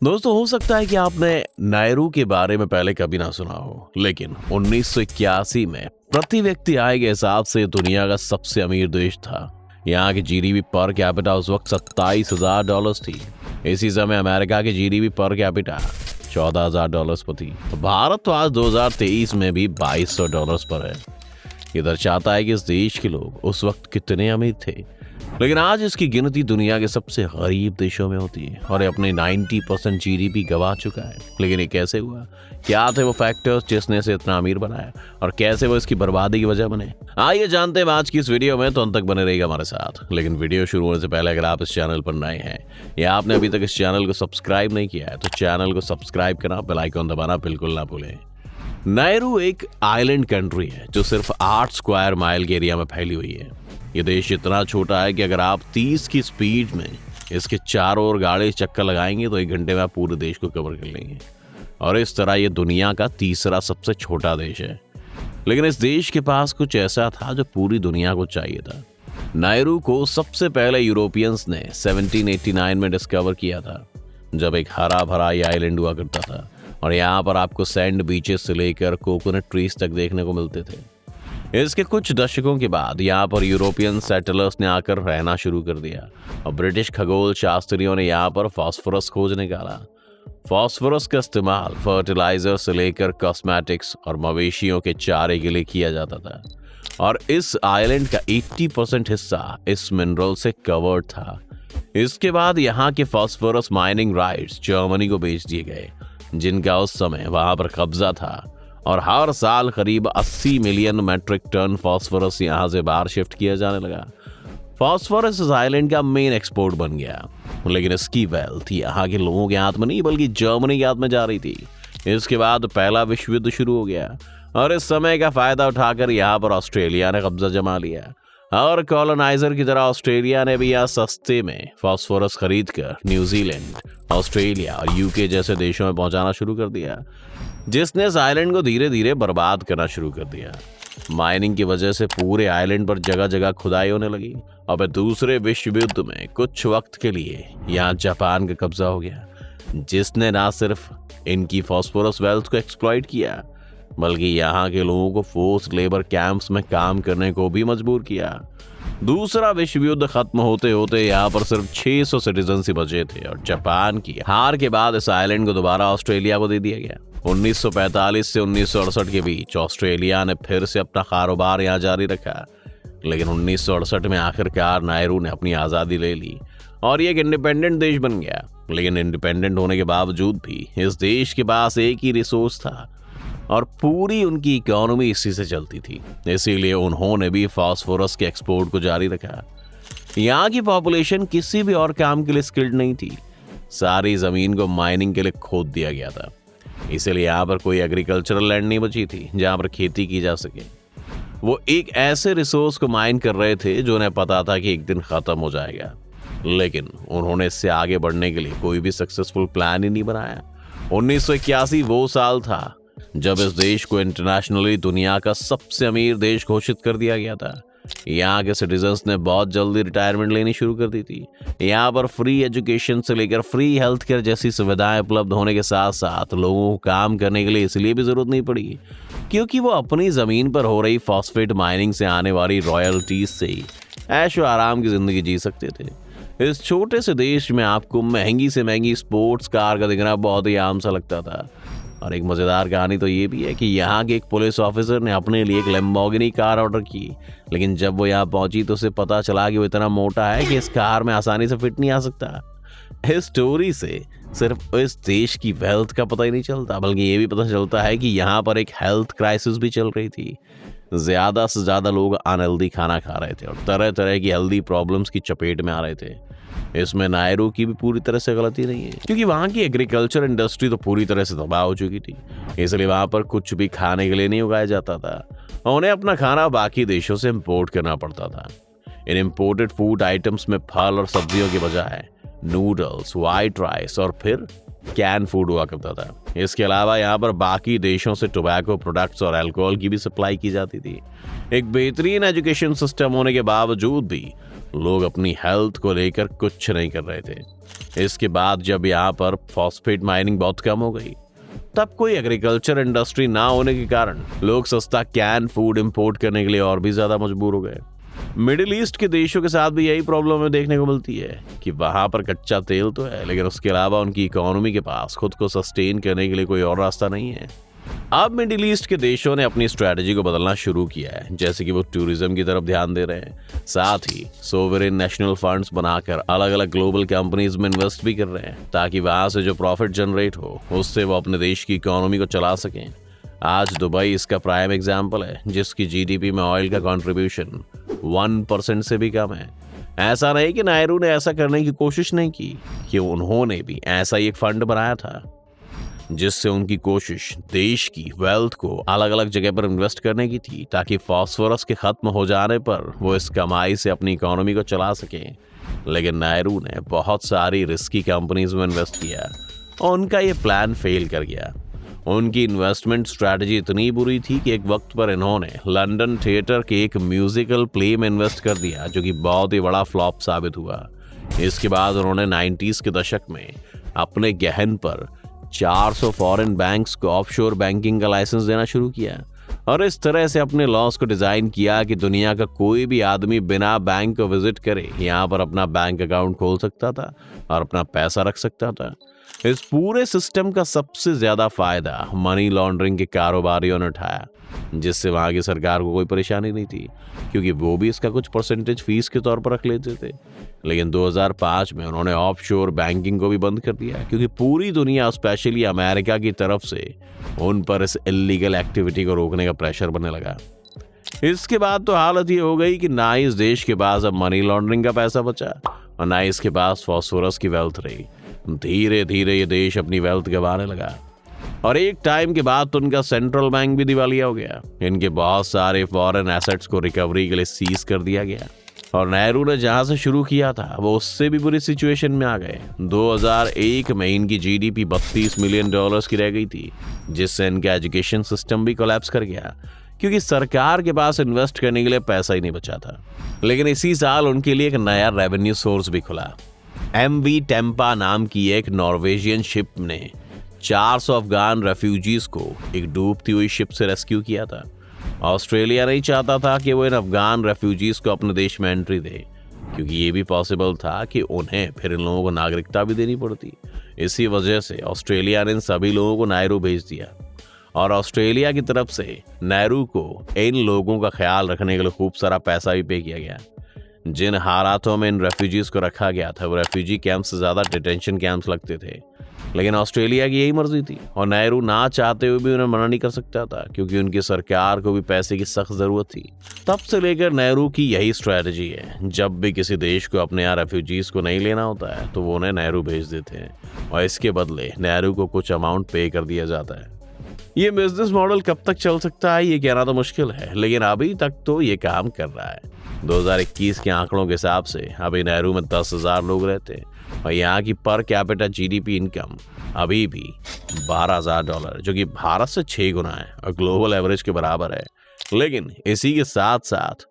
दोस्तों, हो सकता है कि आपने नायरू के बारे में पहले कभी ना सुना हो, लेकिन 1981 में प्रति व्यक्ति आय के हिसाब से दुनिया का सबसे अमीर देश था। यहाँ की जीडीपी पर कैपिटा उस वक्त $27,000 थी। इसी समय अमेरिका की जीडीपी पर कैपिटा $14,000 पर थी। तो भारत तो आज 2023 में भी $2,200 पर है। ये दर्शाता है कि इस देश के लोग उस वक्त कितने अमीर थे। लेकिन आज इसकी गिनती दुनिया के सबसे गरीब देशों में होती है और ये अपने 90% जीडीपी गवा चुका है। लेकिन ये कैसे हुआ? क्या थे वो फैक्टर्स जिसने इसे इतना अमीर बनाया और कैसे वो इसकी बर्बादी की वजह बने? आइए जानते हैं आज की इस वीडियो में, तो अंत तक बने रहिएगा हमारे साथ। लेकिन वीडियो शुरू होने से पहले अगर आप इस चैनल पर नए हैं या आपने अभी तक इस चैनल को सब्सक्राइब नहीं किया है तो चैनल को सब्सक्राइब करना, बेल आइकन दबाना बिल्कुल ना भूलें। नायरू एक आइलैंड कंट्री है जो सिर्फ 8 स्क्वायर माइल के एरिया में फैली हुई है। ये देश इतना छोटा है कि अगर आप 30 की स्पीड में इसके चारों ओर गाड़ी चक्कर लगाएंगे तो 1 घंटे में आप पूरे देश को कवर कर लेंगे। और इस तरह ये दुनिया का तीसरा सबसे छोटा देश है। लेकिन इस देश के पास कुछ ऐसा था जो पूरी दुनिया को चाहिए था। नायरू को सबसे पहले यूरोपियंस ने 1789 में डिस्कवर किया था, जब एक हरा भरा ये आइलैंड हुआ करता था और यहाँ पर आपको सैंड बीचेस से लेकर कोकोनट ट्रीज तक देखने को मिलते थे। इसके कुछ दशकों के बाद यहाँ पर यूरोपियन सेटलर्स ने आकर रहना शुरू कर दिया और ब्रिटिश खगोल शास्त्रियों ने यहाँ पर फास्फोरस खोज निकाला। फास्फोरस का इस्तेमाल फर्टिलाइजर से लेकर कॉस्मेटिक्स और मवेशियों के चारे के लिए किया जाता था और इस आइलैंड का 80% हिस्सा इस मिनरल से कवर्ड था। इसके बाद यहाँ के फास्फोरस माइनिंग राइट्स जर्मनी को बेच दिए गए, जिनका उस समय वहां पर कब्जा था और हर साल करीब 80 मिलियन मैट्रिक टन फास्फोरस यहां से बाहर शिफ्ट किया जाने लगा। फास्फोरस इस आइलैंड का मेन एक्सपोर्ट बन गया, लेकिन इसकी वेल्थ यहाँ के लोगों के हाथ में नहीं बल्कि जर्मनी के हाथ में जा रही थी। इसके बाद पहला विश्व युद्ध शुरू हो गया और इस समय का फायदा उठाकर यहाँ पर ऑस्ट्रेलिया ने कब्जा जमा लिया और कॉलोनाइजर की तरह ऑस्ट्रेलिया ने भी यहाँ सस्ते में फास्फोरस खरीद कर न्यूजीलैंड, ऑस्ट्रेलिया और यूके जैसे देशों में पहुंचाना शुरू कर दिया, जिसने इस आइलैंड को धीरे धीरे बर्बाद करना शुरू कर दिया। माइनिंग की वजह से पूरे आइलैंड पर जगह जगह खुदाई होने लगी। अब दूसरे विश्व युद्ध में कुछ वक्त के लिए यहाँ जापान का कब्जा हो गया, जिसने न सिर्फ इनकी फास्फोरस वेल्थ को एक्सप्लॉइट किया बल्कि यहाँ के लोगों को फोर्स लेबर कैंप्स में काम करने को भी मजबूर किया। दूसरा विश्व युद्ध खत्म होते होते यहाँ पर सिर्फ 600 सिटीजन ही बचे थे और जापान की हार के बाद इस आइलैंड को दोबारा ऑस्ट्रेलिया को दे दिया गया। 1945 से 1968 के बीच ऑस्ट्रेलिया ने फिर से अपना कारोबार यहाँ जारी रखा, लेकिन 1968 में आखिरकार नायरू ने अपनी आज़ादी ले ली और ये एक इंडिपेंडेंट देश बन गया। लेकिन इंडिपेंडेंट होने के बावजूद भी इस देश के पास एक ही रिसोर्स था और पूरी उनकी इकोनॉमी इसी से चलती थी। इसीलिए उन्होंने भी फास्फोरस के एक्सपोर्ट को जारी रखा। यहाँ की पॉपुलेशन किसी भी और काम के लिए स्किल्ड नहीं थी। सारी जमीन को माइनिंग के लिए खोद दिया गया था, इसलिए यहाँ पर कोई एग्रीकल्चरल लैंड नहीं बची थी जहाँ पर खेती की जा सके। वो एक ऐसे रिसोर्स को माइन कर रहे थे जो उन्हें पता था कि एक दिन खत्म हो जाएगा, लेकिन उन्होंने इससे आगे बढ़ने के लिए कोई भी सक्सेसफुल प्लान ही नहीं बनाया। 1981 वो साल था जब इस देश को इंटरनेशनली दुनिया का सबसे अमीर देश घोषित कर दिया गया था। यहाँ के सिटीजन्स ने बहुत जल्दी रिटायरमेंट लेनी शुरू कर दी थी। यहाँ पर फ्री एजुकेशन से लेकर फ्री हेल्थ केयर जैसी सुविधाएं उपलब्ध होने के साथ साथ लोगों को काम करने के लिए इसलिए भी जरूरत नहीं पड़ी क्योंकि वो अपनी जमीन पर हो रही फॉस्फेट माइनिंग से आने वाली रॉयल्टीज से ही ऐशो आराम की जिंदगी जी सकते थे। इस छोटे से देश में आपको महंगी से महंगी स्पोर्ट्स कार का दिखना बहुत ही आम सा लगता था। और एक मज़ेदार कहानी तो ये भी है कि यहाँ के एक पुलिस ऑफिसर ने अपने लिए एक लैम्बोर्गिनी कार ऑर्डर की, लेकिन जब वो यहाँ पहुंची तो उसे पता चला कि वो इतना मोटा है कि इस कार में आसानी से फिट नहीं आ सकता। इस स्टोरी से सिर्फ इस देश की वेल्थ का पता ही नहीं चलता बल्कि ये भी पता चलता है कि यहाँ पर एक हेल्थ क्राइसिस भी चल रही थी। ज़्यादा से ज़्यादा लोग अनहेल्दी खाना खा रहे थे और तरह तरह की हेल्दी प्रॉब्लम्स की चपेट में आ रहे थे। इसमें नायरू की भी पूरी तरह से गलती नहीं है क्योंकि वहाँ की एग्रीकल्चर इंडस्ट्री तो पूरी तरह से तबाह हो चुकी थी, इसलिए वहाँ पर कुछ भी खाने के लिए नहीं उगाया जाता था और उन्हें अपना खाना बाकी देशों से इम्पोर्ट करना पड़ता था। इन इम्पोर्टेड फूड आइटम्स में फल और सब्जियों के बजाय नूडल्स, वाइट राइस और फिर कैन फूड हुआ करता था। इसके अलावा यहाँ पर बाकी देशों से टोबैको प्रोडक्ट्स और अल्कोहल की भी सप्लाई की जाती थी। एक बेहतरीन एजुकेशन सिस्टम होने के बावजूद भी लोग अपनी हेल्थ को लेकर कुछ नहीं कर रहे थे। इसके बाद जब यहाँ पर फॉस्फेट माइनिंग बहुत कम हो गई, तब कोई एग्रीकल्चर इंडस्ट्री ना होने के कारण लोग सस्ता कैन फूड इंपोर्ट करने के लिए और भी ज्यादा मजबूर हो गए। मिडिल ईस्ट के देशों के साथ भी यही प्रॉब्लम हमें देखने को मिलती है कि वहां पर कच्चा तेल तो है, लेकिन उसके अलावा उनकी इकोनॉमी के पास खुद को सस्टेन करने के लिए कोई और रास्ता नहीं है। अब मिडिल ईस्ट के देशों ने अपनी स्ट्रेटजी को बदलना शुरू किया है, जैसे कि वो टूरिज्म की तरफ ध्यान दे रहे हैं, साथ ही सोवरेन नेशनल फंड्स बनाकर अलग अलग ग्लोबल कंपनीज में इन्वेस्ट भी कर रहे हैं, ताकि वहां से जो प्रॉफिट जनरेट हो उससे वो अपने देश की इकोनॉमी को चला सकें। आज दुबई इसका प्राइम एग्जाम्पल है, जिसकी जीडीपी में ऑयल का कंट्रीब्यूशन 1% से भी कम है। ऐसा नहीं कि नायडू ने ऐसा करने की कोशिश नहीं की, कि उन्होंने भी ऐसा ही एक फंड बनाया था, जिससे उनकी कोशिश देश की वेल्थ को अलग अलग जगह पर इन्वेस्ट करने की थी, ताकि फास्फोरस के खत्म हो जाने पर वो इस कमाई से अपनी इकोनॉमी को चला सकें। लेकिन नायडू ने बहुत सारी रिस्की कंपनीज में इन्वेस्ट किया और उनका ये प्लान फेल कर गया। उनकी इन्वेस्टमेंट स्ट्रैटेजी इतनी बुरी थी कि एक वक्त पर इन्होंने लंदन थिएटर के एक म्यूजिकल प्ले में इन्वेस्ट कर दिया, जो कि बहुत ही बड़ा फ्लॉप साबित हुआ। इसके बाद उन्होंने 90s के दशक में अपने गहन पर 400 फॉरेन बैंक्स को ऑफशोर बैंकिंग का लाइसेंस देना शुरू किया और इस तरह से अपने लॉस को डिजाइन किया कि दुनिया का कोई भी आदमी बिना बैंक को विजिट करे यहाँ पर अपना बैंक अकाउंट खोल सकता था और अपना पैसा रख सकता था। इस पूरे सिस्टम का सबसे ज्यादा फायदा मनी लॉन्ड्रिंग के कारोबारियों ने उठाया, जिससे वहां की सरकार को कोई परेशानी नहीं थी, क्योंकि वो भी इसका कुछ परसेंटेज फीस के तौर पर रख लेते थे। लेकिन 2005 में उन्होंने ऑफशोर बैंकिंग को भी बंद कर दिया, क्योंकि पूरी दुनिया स्पेशली अमेरिका की तरफ से उन पर इस इल्लीगल एक्टिविटी को रोकने का प्रेशर बनने लगा। इसके बाद तो हालत ये हो गई कि ना ही इस देश के पास अब मनी लॉन्ड्रिंग का पैसा बचा और ना ही इसके पास फॉस्फोरस की वेल्थ रही। धीरे धीरे ये देश अपनी वेल्थ गंवाने लगा और एक टाइम के बाद तो उनका सेंट्रल बैंक भी दिवालिया हो गया। इनके बहुत सारे फॉरेन एसेट्स को रिकवरी के लिए सीज कर दिया गया और नेहरू ने जहां से शुरू किया था वो उससे भी बुरी सिचुएशन में आ गए। 2001 में इनकी जीडीपी $32 मिलियन की रह गई थी, जिससे इनका एजुकेशन सिस्टम भी कोलैप्स कर गया, क्योंकि सरकार के पास इन्वेस्ट करने के लिए पैसा ही नहीं बचा था। लेकिन इसी साल उनके लिए एक नया रेवेन्यू सोर्स भी खुला। MV टेम्पा नाम की एक नॉर्वेजियन शिप ने 400 अफगान रेफ्यूजीज को एक डूबती हुई शिप से रेस्क्यू किया था। ऑस्ट्रेलिया नहीं चाहता था कि वो इन अफगान रेफ्यूजीज को अपने देश में एंट्री दे, क्योंकि ये भी पॉसिबल था कि उन्हें फिर इन लोगों को नागरिकता भी देनी पड़ती। इसी वजह से ऑस्ट्रेलिया ने इन सभी लोगों को नायरू भेज दिया और ऑस्ट्रेलिया की तरफ से नेहरू को इन लोगों का ख्याल रखने के लिए खूब सारा पैसा भी पे किया गया। जिन हालातों में इन रेफ्यूजीज को रखा गया था वो रेफ्यूजी कैंप से ज्यादा डिटेंशन कैंप्स लगते थे, लेकिन ऑस्ट्रेलिया की यही मर्जी थी और नेहरू ना चाहते हुए भी उन्हें मना नहीं कर सकता था, क्योंकि उनकी सरकार को भी पैसे की सख्त जरूरत थी। तब से लेकर नेहरू की यही स्ट्रेटजी है, जब भी किसी देश को अपने यहाँ रेफ्यूजीज को नहीं लेना होता है तो वो उन्हें नेहरू भेज देते हैं और इसके बदले नेहरू को कुछ अमाउंट पे कर दिया जाता है। ये बिजनेस मॉडल कब तक चल सकता है ये कहना तो मुश्किल है, लेकिन अभी तक तो ये काम कर रहा है। 2021 के आंकड़ों के हिसाब से अभी नेहरू में 10,000 लोग रहते हैं और यहाँ की पर कैपिटा जीडीपी इनकम अभी भी $12,000, जो कि भारत से 6 गुना है और ग्लोबल एवरेज के बराबर है। लेकिन इसी के साथ साथ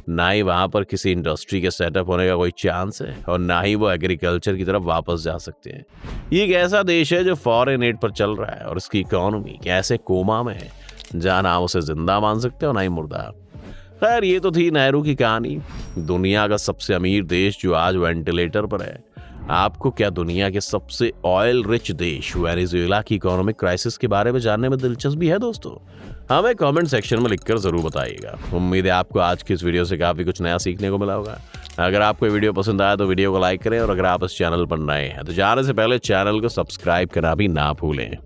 ना ही वहाँ पर किसी इंडस्ट्री के सेटअप होने का कोई चांस है और ना ही वो एग्रीकल्चर की तरफ वापस जा सकते हैं। ये एक ऐसा देश है जो फॉरेन एड पर चल रहा है और इसकी इकोनॉमी ऐसे कोमा में है जहाँ ना उसे जिंदा मान सकते हो ना ही मुर्दा। खैर, ये तो थी नेहरू की कहानी, दुनिया का सबसे अमीर देश जो आज वेंटिलेटर पर है। आपको क्या दुनिया के सबसे ऑयल रिच देश वेनेजुएला की इकोनॉमिक क्राइसिस के बारे में जानने में दिलचस्पी है दोस्तों? हमें कमेंट सेक्शन में लिखकर जरूर बताइएगा। उम्मीद है आपको आज की इस वीडियो से काफी कुछ नया सीखने को मिला होगा। अगर आपको ये वीडियो पसंद आया तो वीडियो को लाइक करें और अगर आप इस चैनल पर नए हैं तो जाने से पहले चैनल को सब्सक्राइब करना भी ना भूलें।